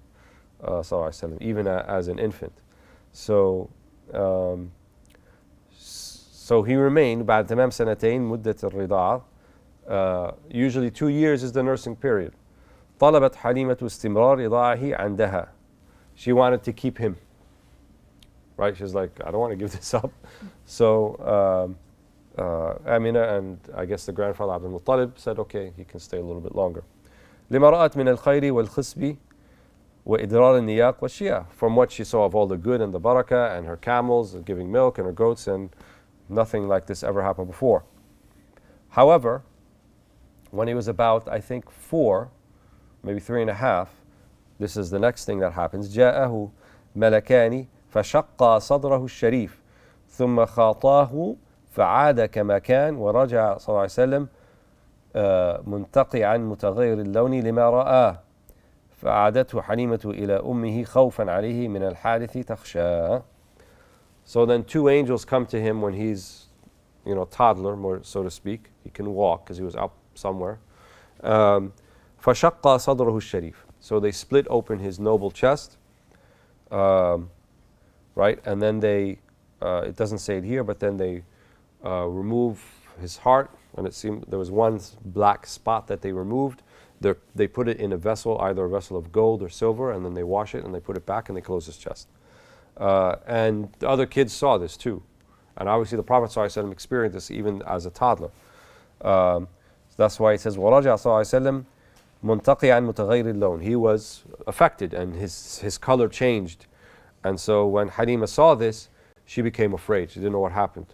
S2: sallallahu alaihi wasallam, even as an infant. So so he remained بعد تمام سنتين مدة الرضاعة. Usually 2 years is the nursing period. طلبت حليمة استمرار رضاعه عندها. She wanted to keep him. Right? She's like, I don't want to give this up. So Amina and I guess the grandfather Abdul Muttalib said, okay, he can stay a little bit longer. لما رأت من الخير والخصب وإدرار النياق والشياه. From what she saw of all the good and the barakah and her camels and giving milk and her goats, and nothing like this ever happened before. However, when he was about, I think, 4, maybe 3.5, this is the next thing that happens. جاءه ملكان فشقا صدره الشريف ثم خاطاه فعاد كما كان ورجع صلى الله عليه وسلم منتقعا متغير اللون لما رآه فأعادته حليمة إلى أمه خوفا عليه من الحادث تخشى. So then 2 angels come to him when he's, you know, toddler, more so to speak. He can walk because he was up somewhere. فشق صدره الشريف. So they split open his noble chest, right? And then they, it doesn't say it here, but then they remove his heart, and it seemed there was one black spot that they removed. They put it in a vessel, either a vessel of gold or silver, and then they wash it and they put it back and they close his chest. And the other kids saw this too. And obviously the Prophet ﷺ experienced this even as a toddler. That's why it says, وَرَجَعَ صلى الله عليه وسلم مُنْتَقِعًا مُتَغَيْرِ اللَّوْنِ. He was affected and his color changed. And so when Halima saw this, she became afraid. She didn't know what happened.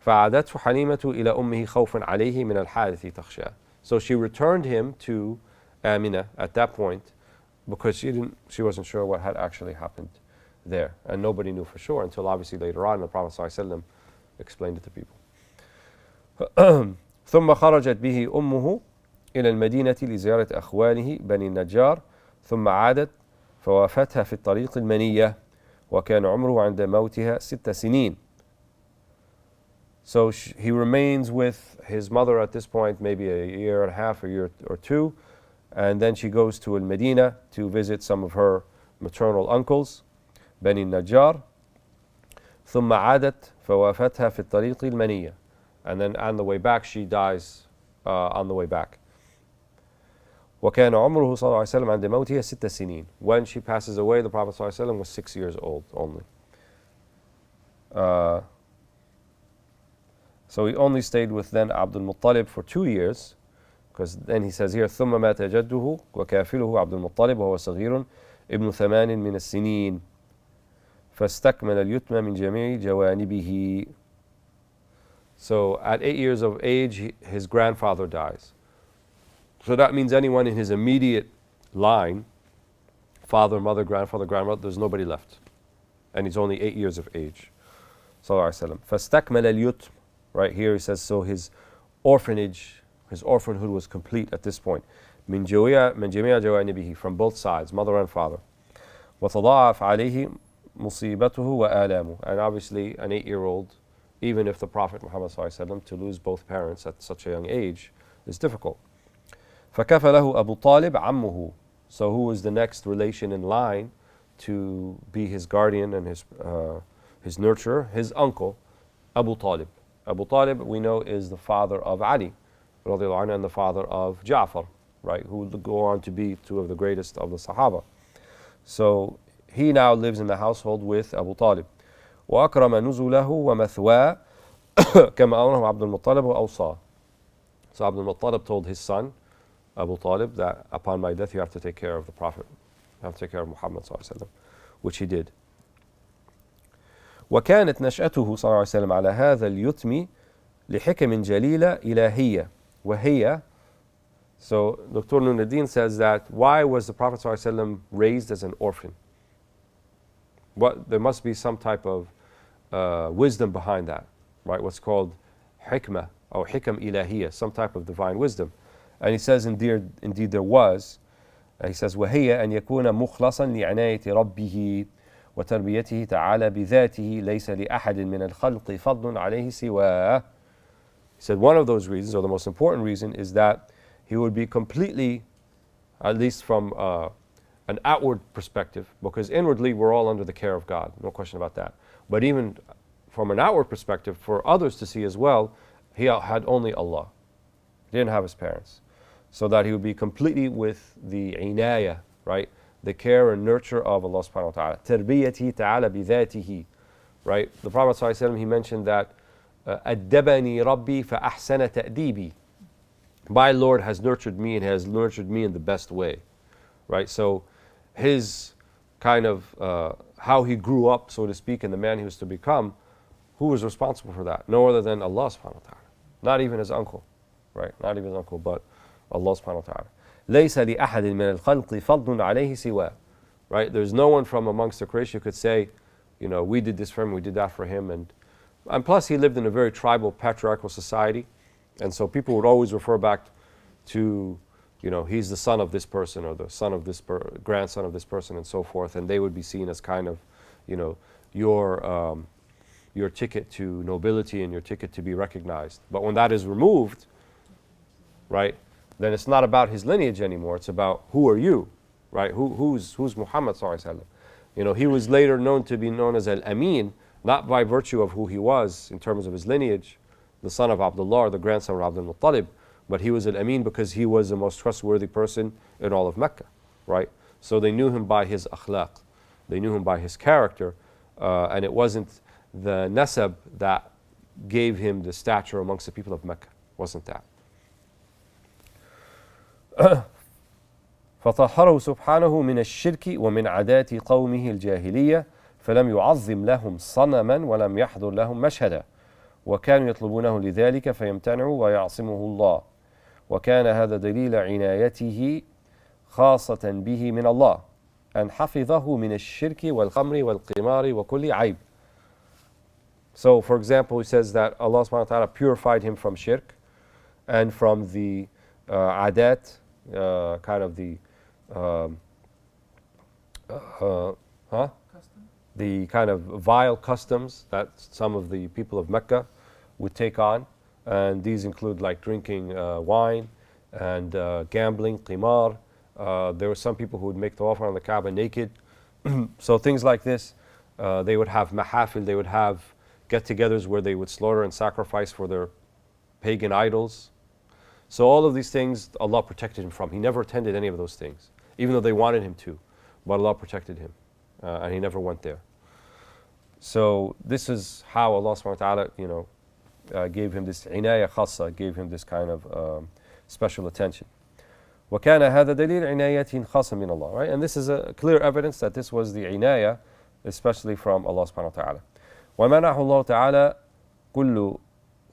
S2: فَعَادَتْهُ حَلِيمَةُ إِلَى أُمِّهِ خَوْفًا عَلَيْهِ مِنَ الْحَادِثِ تَخْشَى. So she returned him to Amina at that point because she wasn't sure what had actually happened there. And nobody knew for sure until obviously later on the Prophet ﷺ explained it to people. ثم خرجت به أمه إلى المدينة لزيارة أخوانه بني النجار ثم عادت فوافتها في الطريق المنية وكان عمره عند موتها 6 سنين. So he remains with his mother at this point, maybe a year and a half, a year or 2, and then she goes to Al-Medina to visit some of her maternal uncles, Bani Najjar. ثم عادت فوافتها في الطريق المنية. And then on the way back, she dies on the way back. وكان عمره صلى الله عليه وسلم عند موتها 6 سنين. When she passes away, the Prophet صلى الله عليه وسلم was 6 years old only. So he only stayed with then Abdul Muttalib for 2 years, because then he says here ثم مات جده وكافله عبد المطلب وهو صغير ابن 8 من السنين فاستكمل اليتم من جميع جوانبه. So at 8 years of age, his grandfather dies. So that means anyone in his immediate line, father, mother, grandfather, grandmother, there's nobody left. And he's only 8 years of age. Sallallahu Alaihi Wasallam. فاستكمل اليتم. Right here he says, so his orphanage, his orphanhood was complete at this point. من جميع جوانبه, from both sides, mother and father. وتضاعف عليه مصيبته وآلامه. And obviously an 8-year-old, even if the Prophet Muhammad ﷺ, to lose both parents at such a young age is difficult. فكفله أبو طالب عمه. So who was the next relation in line to be his guardian and his nurturer? His uncle, Abu Talib. Abu Talib, we know, is the father of Ali, and the father of Ja'far, right, who would go on to be 2 of the greatest of the Sahaba. So he now lives in the household with Abu Talib. وأكرم نزله ومثواه كما أمره عبد المطلب وأوصاه. So Abdul Muttalib told his son, Abu Talib, that upon my death you have to take care of the Prophet, you have to take care of Muhammad صلى الله عليه وسلم, which he did. وكانت نشأته صلى الله عليه وسلم على هذا اليتم لحكم جليلة إلهية وهي. So Dr. Nuruddin says that why was the Prophet صلى الله عليه وسلم raised as an orphan? There must be some type of wisdom behind that, right? What's called hikmah or hikam ilahiyah, some type of divine wisdom. And he says indeed there was. He says وهي أن يكون مخلصا لعناية ربه وتربيته تعالى بذاته ليس لأحد من الخلق فضل عليه سواه. He said one of those reasons, or the most important reason, is that he would be completely, at least from an outward perspective, because inwardly we're all under the care of God, no question about that. But even from an outward perspective, for others to see as well, he had only Allah. He didn't have his parents. So that he would be completely with the inayah, right? The care and nurture of Allah subhanahu wa ta'ala. تَرْبِيَتِهِ تَعَالَى بِذَاتِهِ. Right? The Prophet sallallahu alaihi wasallam, he mentioned that أَدَّبَنِي رَبِّي فَأَحْسَنَ تَأْدِيبِي. My Lord has nurtured me and has nurtured me in the best way. Right? So his kind of how he grew up, so to speak, and the man he was to become, who was responsible for that? No other than Allah subhanahu wa ta'ala. Not even his uncle. Right? Not even his uncle, but Allah subhanahu wa ta'ala. لَيْسَ لِأَحَدٍ مِنَ الْخَلْقِ فَضْلٌ عَلَيْهِ سِوَاهُ. Right? There's no one from amongst the creation who could say, you know, we did this for him, we did that for him. And plus he lived in a very tribal, patriarchal society. And so people would always refer back to, you know, he's the son of this person, or the son of this grandson of this person, and so forth. And they would be seen as kind of, you know, your ticket to nobility and your ticket to be recognized. But when that is removed, right, then it's not about his lineage anymore. It's about who are you, right? Who's Muhammad sallallahu alaihi wasallam? You know, he was later known to be known as Al-Amin, not by virtue of who he was in terms of his lineage, the son of Abdullah or the grandson of Abdul Muttalib, but he was Al-Amin because he was the most trustworthy person in all of Mecca, right? So they knew him by his akhlaq, they knew him by his character, and it wasn't the nasab that gave him the stature amongst the people of Mecca, wasn't that. فطهره سبحانه من الشرك ومن عادات قومه الجاهلية فلم يعظم لهم صنما ولم يحضر لهم مشهدا وكانوا يطلبونه لذلك فيمتنعوا ويعصمه الله وكان هذا دليل عنايته خاصة به من الله أن حفظه من الشرك والخمر والقمار وكل عيب. So for example, he says that Allah subhanahu wa ta'ala purified him from shirk and from the adat, kind of the the kind of vile customs that some of the people of Mecca would take on, and these include like drinking wine and gambling, qimar. There were some people who would make tawaf around the Kaaba naked. So things like this, they would have mahafil, they would have get-togethers where they would slaughter and sacrifice for their pagan idols. So all of these things Allah protected him from. He never attended any of those things, even though they wanted him to, but Allah protected him, and he never went there. So this is how Allah subhanahu wa ta'ala, you know, gave him this inayah khassa, gave him this kind of special attention. وَكَانَ هَذَا دَلِيلٌ عِنَايَةٍ خَاصَةٍ مِنَ اللَّهِ. Right? And this is a clear evidence that this was the inayah, especially from Allah subhanahu wa ta'ala. وَمَنَعَهُ اللَّهُ تَعَالَى كُلُّ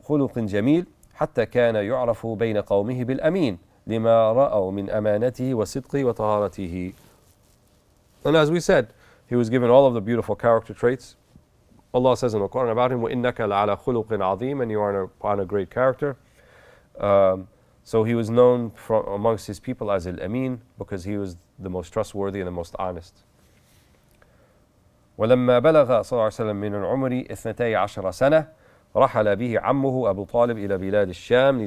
S2: خُلُقٍ جَمِيلٍ حتى كان يعرف بين قومه بالأمين لما رأوا من أمانته وصدقه وطهارته. And as we said, he was given all of the beautiful character traits. Allah says in the Quran about him, وَإِنَّكَ لَعَلَى خُلُقٍ عَظِيمٍ, and you are upon a great character. So he was known from amongst his people as Al-Amin because he was the most trustworthy and the most honest. ولما بلغ صلى الله عليه وسلم من العمر 12 سنة رحل به عمه أبو طالب إلى بلاد الشام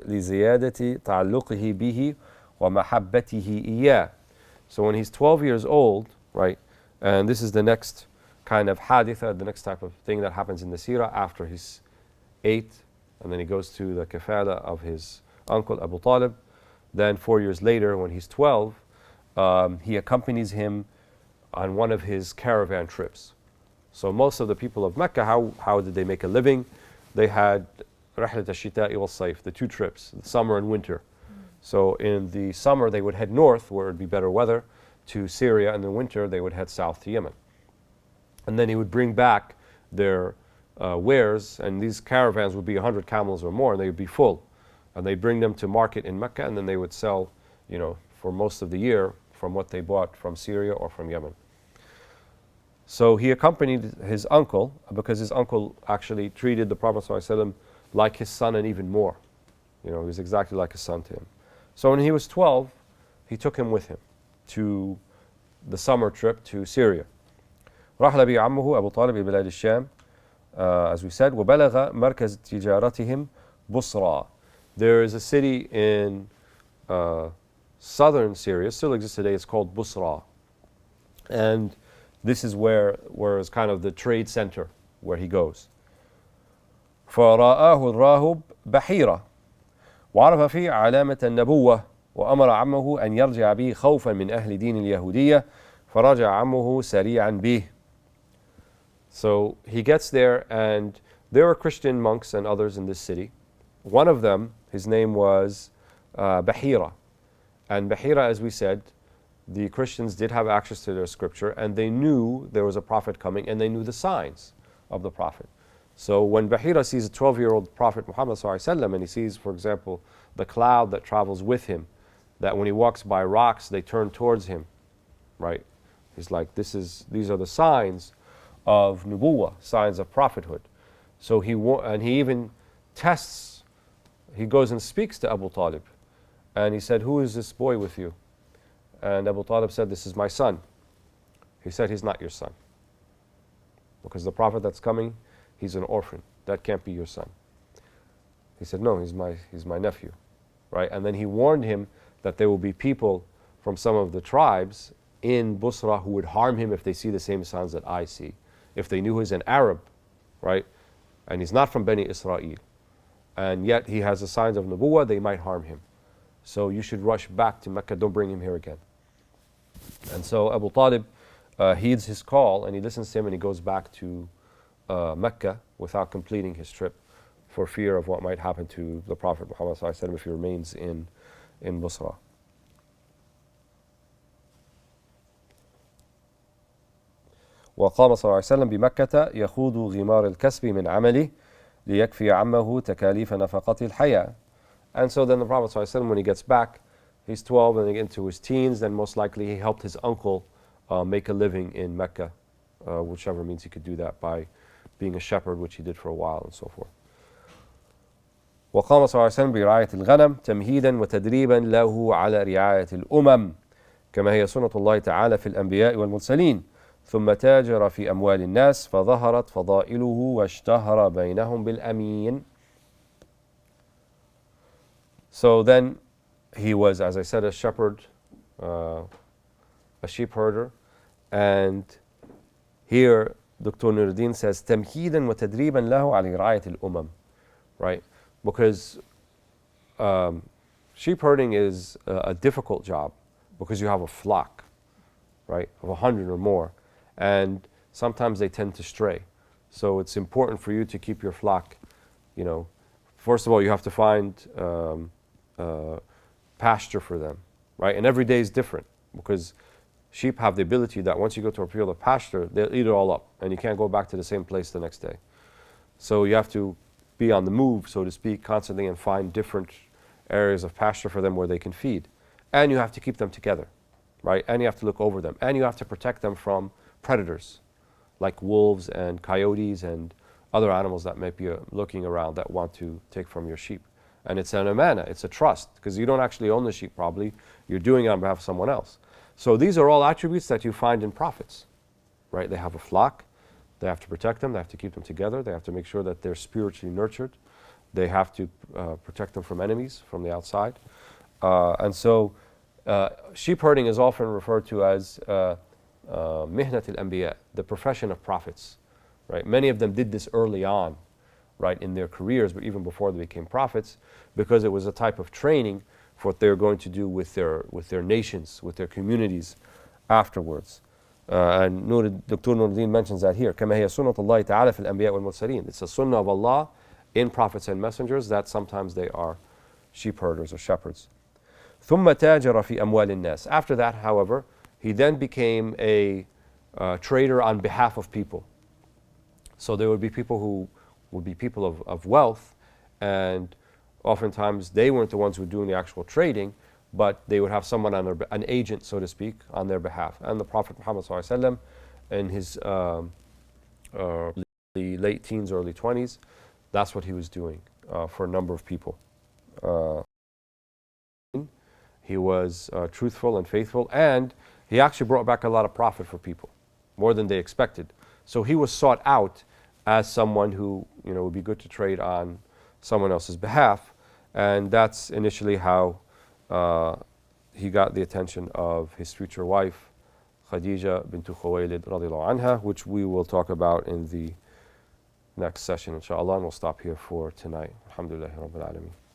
S2: لزيادة تعلقه به ومحبته إياه. So when he's 12 years old, right, and this is the next kind of haditha, the next type of thing that happens in the seerah after he's 8, and then he goes to the kafala of his uncle Abu Talib. Then 4 years later, when he's 12, he accompanies him on one of his caravan trips. So most of the people of Mecca, how did they make a living? They had رحلة الشتاء والصيف, the two trips, the summer and winter. So in the summer they would head north where it would be better weather to Syria, and in the winter they would head south to Yemen. And then he would bring back their wares, and these caravans would be 100 camels or more, and they would be full. And they'd bring them to market in Mecca, and then they would sell, you know, for most of the year from what they bought from Syria or from Yemen. So he accompanied his uncle because his uncle actually treated the Prophet ﷺ like his son and even more. You know, he was exactly like a son to him. So when he was 12, he took him with him to the summer trip to Syria. رحل به عمه أبو طالب إلى بلاد الشام, as we said, وبلغ مركز تجارتهم Busra. There is a city in southern Syria, still exists today, it's called Busra. And this is where is kind of the trade center where he goes. فرآه الراهب بحيرة وعرف فيه علامة النبوة وأمر عمه أن يرجع به خوفا من أهل دين اليهودية فرجع عمه سريعا به. So he gets there, and there were Christian monks and others in this city. One of them, his name was Bahira. And Bahira, as we said, the Christians did have access to their scripture, and they knew there was a prophet coming, and they knew the signs of the prophet. So when Bahira sees a 12-year-old Prophet Muhammad ﷺ, and he sees, for example, the cloud that travels with him, that when he walks by rocks, they turn towards him, right? He's like, these are the signs of nubuwwah, signs of prophethood. So he even tests, he goes and speaks to Abu Talib, and he said, who is this boy with you? And Abu Talib said, this is my son. He said, he's not your son, because the prophet that's coming, he's an orphan. That can't be your son. He said, no, he's my nephew, right? And then he warned him that there will be people from some of the tribes in Busra who would harm him if they see the same signs that I see. If they knew he's an Arab, right? And he's not from Bani Israel, and yet he has the signs of Nubuwwah, they might harm him. So you should rush back to Mecca, don't bring him here again. And so Abu Talib heeds his call, and he listens to him, and he goes back to Mecca without completing his trip for fear of what might happen to the Prophet Muhammad ﷺ if he remains in Busra. وقام صلى الله عليه وسلم بمكة يخوض غمار الكسب من عمله ليكفي عمه تكاليف نفقة الحياة. And so then the Prophet ﷺ, when he gets back, he's 12 and into his teens, then most likely he helped his uncle make a living in Mecca, whichever means he could do that by being a shepherd, which he did for a while and so forth. وقام صلى الله عليه وسلم برعاية الغنم تمهيدا وتدريبا له على رعاية الأمم كما هي سنة الله تعالى في الأنبياء والمرسلين ثم تاجر في أموال الناس فظهرت فضائله واشتهر بينهم بالأمين. So then he was, as I said, a shepherd, a sheep herder, and here Dr. Nuruddin says تمهيدا وتدريبا له على رعاية الأمم, right? Because sheep herding is a difficult job because you have a flock, right, of 100 or more, and sometimes they tend to stray. So it's important for you to keep your flock, first of all, you have to find pasture for them, right? And every day is different because sheep have the ability that once you go to a field of pasture, they'll eat it all up, and you can't go back to the same place the next day. So you have to be on the move, so to speak, constantly, and find different areas of pasture for them where they can feed. And you have to keep them together, right? And you have to look over them. And you have to protect them from predators, like wolves and coyotes and other animals that might be looking around that want to take from your sheep. And it's an amana, it's a trust, because you don't actually own the sheep probably, you're doing it on behalf of someone else. So these are all attributes that you find in prophets, right? They have a flock, they have to protect them, they have to keep them together, they have to make sure that they're spiritually nurtured, they have to protect them from enemies from the outside. And so sheep herding is often referred to as mihnat al-anbiya, the profession of prophets, right? Many of them did this early on, right, in their careers, but even before they became prophets, because it was a type of training for what they're going to do with their nations, with their communities afterwards. And Dr. Nuruddin mentions that here. كما هي سنة الله تعالى في الأنبياء والمرسلين. It's a sunnah of Allah in prophets and messengers that sometimes they are sheep herders or shepherds. ثم تاجر في أموال الناس. After that, however, he then became a trader on behalf of people. So there would be people who would be people of wealth, and oftentimes they weren't the ones who were doing the actual trading, but they would have someone an agent, so to speak, on their behalf. And the Prophet Muhammad ﷺ, in his late teens, early 20s, that's what he was doing for a number of people. He was truthful and faithful, and he actually brought back a lot of profit for people, more than they expected. So he was sought out as someone who would be good to trade on someone else's behalf. And that's initially how he got the attention of his future wife, Khadija bint Khuwaylid radiallahu anha, which we will talk about in the next session, inshallah. And we'll stop here for tonight. Alhamdulillahi Rabbil Alameen.